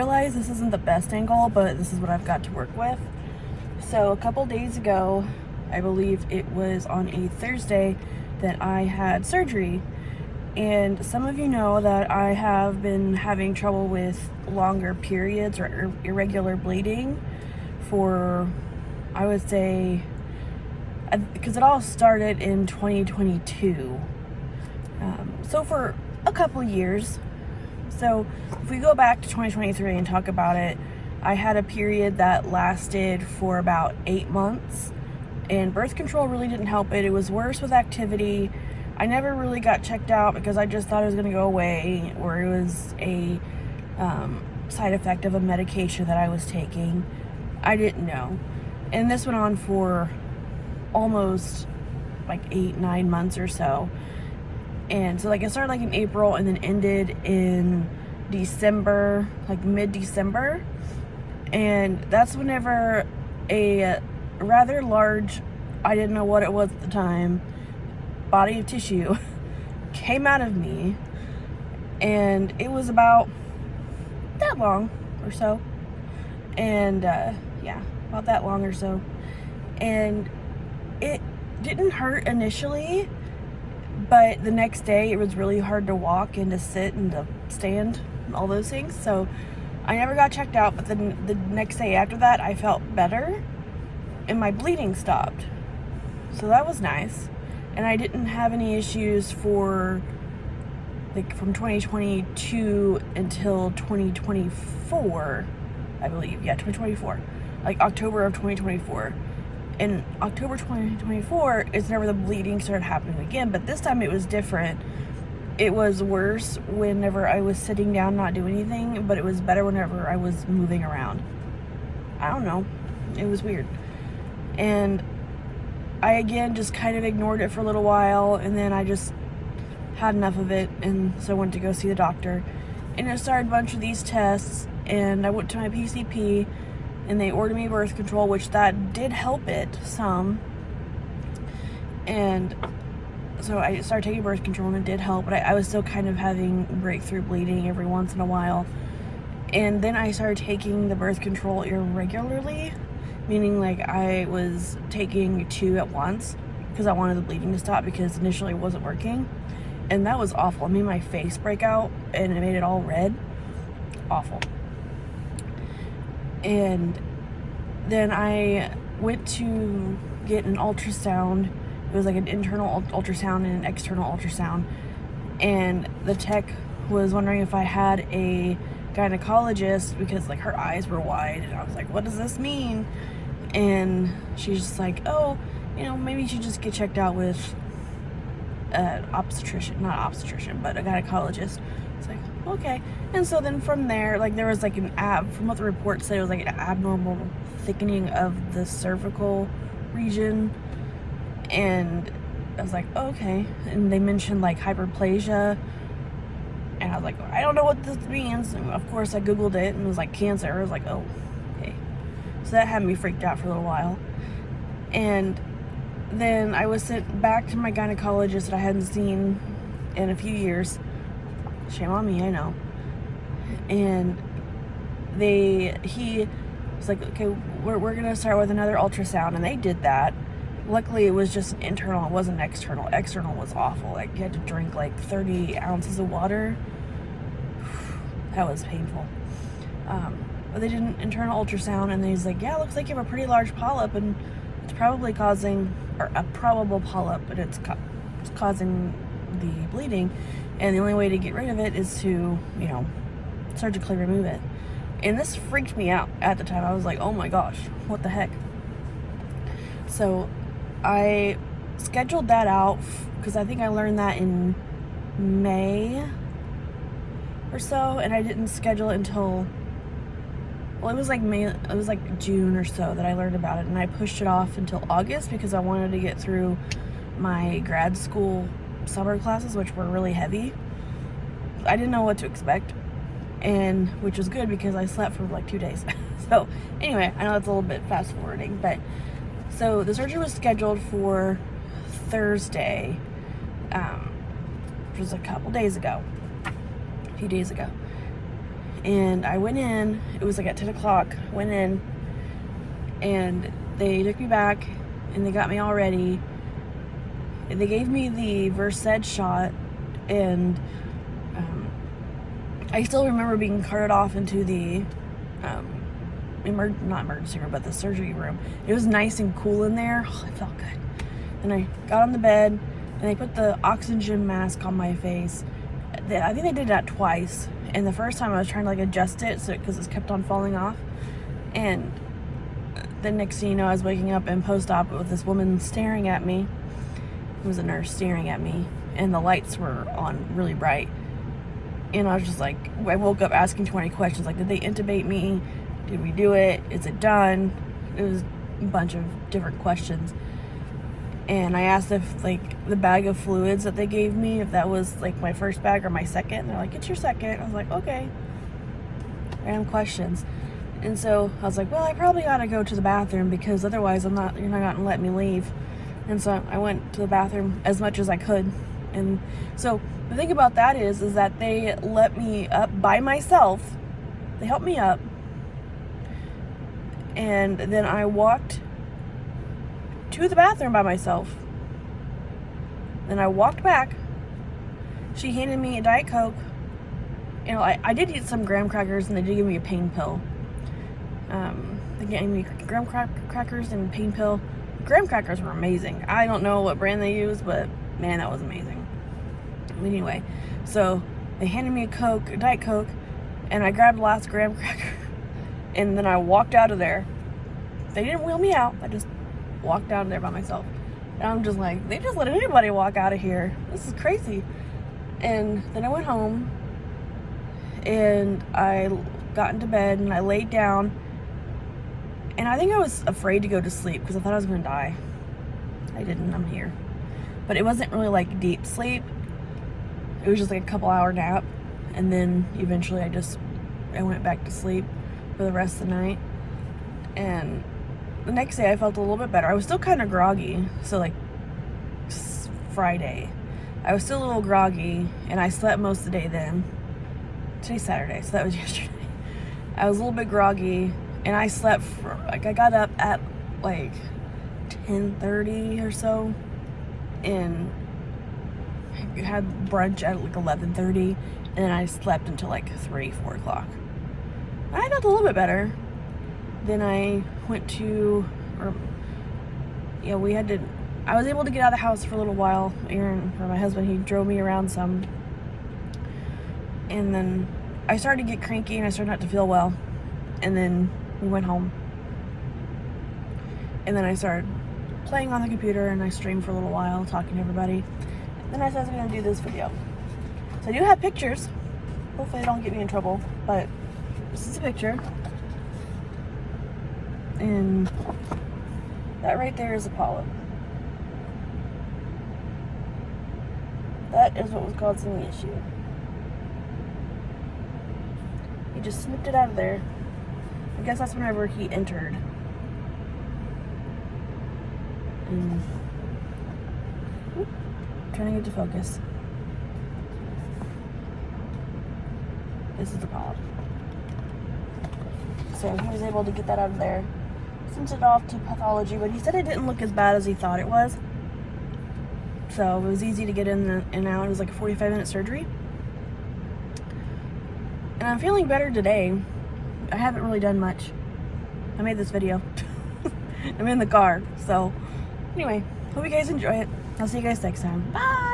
I realize this isn't the best angle, but this is what I've got to work with. So a couple days ago, I believe it was on a Thursday, that I had surgery. And some of you know that I have been having trouble with longer periods or irregular bleeding for, I would say, because it all started in 2022. So for a couple years. So if we go back to 2023 and talk about it, I had a period that lasted for about 8 months, and birth control really didn't help it. It was worse with activity. I never really got checked out because I just thought it was going to go away, or it was a side effect of a medication that I was taking. I didn't know. And this went on for almost like 8-9 months or so. And so like it started like in April and then ended in December, like mid-December. And that's whenever a rather large, I didn't know what it was at the time, body of tissue came out of me. And it was about that long or so. And yeah, about that long or so. And it didn't hurt initially, but the next day it was really hard to walk and to sit and to stand, all those things. So I never got checked out, but then the next day after that I felt better and my bleeding stopped. So that was nice. And I didn't have any issues for like from 2022 until 2024, I believe. Yeah, 2024. Like October of 2024. In October 2024 is whenever the bleeding started happening again, but this time it was different. It was worse whenever I was sitting down not doing anything, but it was better whenever I was moving around. I don't know. It was weird. And I again just kind of ignored it for a little while, and then I just had enough of it, and so I went to go see the doctor. And it started a bunch of these tests, and I went to my PCP, and they ordered me birth control, which that did help it some. And so I started taking birth control, and it did help, but I was still kind of having breakthrough bleeding every once in a while. And then I started taking the birth control irregularly, meaning like I was taking 2 at once because I wanted the bleeding to stop, because initially it wasn't working. And that was awful. It made my face break out, and it made it all red. Awful. And then I went to get an ultrasound. It was like an internal ultrasound and an external ultrasound. And the tech was wondering if I had a gynecologist, because like her eyes were wide. And I was like, what does this mean? And she's just like, oh, you know, maybe you should just get checked out with an obstetrician, not obstetrician, but a gynecologist. It's like, okay. And so then from there, like there was like from what the report said, it was like an abnormal thickening of the cervical region. And I was like, oh, okay. And they mentioned like hyperplasia. And I was like, I don't know what this means. And of course I Googled it, and it was like cancer. I was like, oh, okay. So that had me freaked out for a little while. And then I was sent back to my gynecologist that I hadn't seen in a few years. Shame on me, I know. And he was like, okay, we're going to start with another ultrasound. And they did that. Luckily, it was just internal. It wasn't external. External was awful. Like, you had to drink like 30 ounces of water. That was painful. But they did an internal ultrasound, and he's like, yeah, it looks like you have a pretty large polyp, and it's probably causing, or a probable polyp, but it's causing the bleeding. And the only way to get rid of it is to, you know, surgically remove it. And this freaked me out at the time. I was like, oh my gosh, what the heck? So I scheduled that out because I think I learned that in May or so, and I didn't schedule it until, well, it was like May, it was like June or so that I learned about it, and I pushed it off until August because I wanted to get through my grad school summer classes, which were really heavy. I didn't know what to expect, and which was good because I slept for like 2 days. So anyway, I know that's a little bit fast forwarding, but so the surgery was scheduled for Thursday, which was a few days ago. And I went in, it was like at 10 o'clock, went in, and they took me back, and they got me all ready, and they gave me the Versed shot, and I still remember being carted off into the not emergency room, but the surgery room. It was nice and cool in there. Oh, it felt good. And I got on the bed, and they put the oxygen mask on my face. I think they did that twice, and the first time I was trying to like adjust it because it kept on falling off, and the next thing you know, I was waking up in post-op with this woman staring at me. It was a nurse staring at me, and the lights were on really bright, and I was just like, I woke up asking 20 questions, like, did they intubate me? Did we do it? Is it done? It was a bunch of different questions. And I asked if, like, the bag of fluids that they gave me, if that was, like, my first bag or my second. And they're like, it's your second. I was like, okay. Random questions. And so I was like, well, I probably ought to go to the bathroom because otherwise you're not going to let me leave. And so I went to the bathroom as much as I could. And so the thing about that is that they let me up by myself. They helped me up. And then I walked to the bathroom by myself. Then I walked back. She handed me a Diet Coke. You know, I did eat some graham crackers, and they did give me a pain pill. They gave me graham crackers and pain pill. Graham crackers were amazing. I don't know what brand they use, but man, that was amazing. Anyway, so they handed me a Diet Coke, and I grabbed the last graham cracker, and then I walked out of there. They didn't wheel me out. I just walked out of there by myself. And I'm just like, they just let anybody walk out of here. This is crazy. And then I went home, and I got into bed, and I laid down, and I think I was afraid to go to sleep because I thought I was going to die. I didn't. I'm here. But it wasn't really like deep sleep. It was just like a couple hour nap, and then eventually I went back to sleep for the rest of the night. And the next day I felt a little bit better. I was still kind of groggy. So like Friday, I was still a little groggy, and I slept most of the day then. Today's Saturday, so that was yesterday. I was a little bit groggy, and I slept I got up at like 10:30 or so, and had brunch at like 11:30, and then I slept until like 4 o'clock. I felt a little bit better. Then I went to, I was able to get out of the house for a little while. Aaron, or my husband, he drove me around some. And then I started to get cranky, and I started not to feel well. And then we went home. And then I started playing on the computer, and I streamed for a little while, talking to everybody. Then I said I was going to do this video. So I do have pictures. Hopefully they don't get me in trouble. But this is a picture. And that right there is a polyp. That is what was causing the issue. He just snipped it out of there. I guess that's whenever he entered. And turning it to focus. This is the polyp. So he was able to get that out of there. Sent it off to pathology, but he said it didn't look as bad as he thought it was. So it was easy to get in and out. It was like a 45-minute surgery. And I'm feeling better today. I haven't really done much. I made this video. I'm in the car. So anyway, hope you guys enjoy it. I'll see you guys next time. Bye!